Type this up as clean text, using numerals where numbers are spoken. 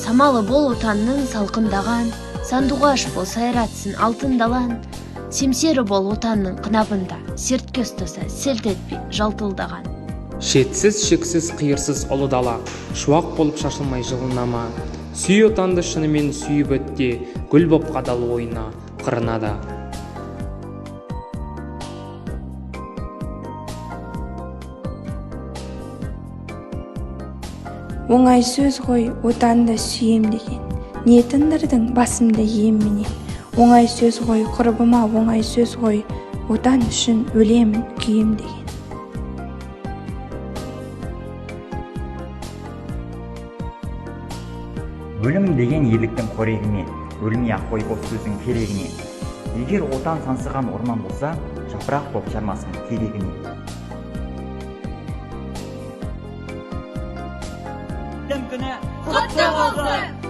Самалы бол отанның салқындаған, сандуғаш бол сайратсын алтын далан. Семсері бол отанның қынабында, сертке ұстаса селт етпей жалтылдаған. Шетсіз, шексіз, қиырсыз ұлы дала, шуақ болып шашылмай жылынама. Сүй отанды шынымен сүйіп өтте, гүл боп қадал ойына, қырына да. Оңай сөз ғой отанды сүйем деген, ниетіндірдің басымды емменен. Оңай сөз ғой құрбыма, оңай сөз ғой отан үшін өлемін күйем деген. Өлім деген ерліктің қорегіне, өлмей ақ қой бұл сөздің керегіне. Егер отан сансыған орман болса, жапырақ боп жармасын терегіне. Күні құтты болсын!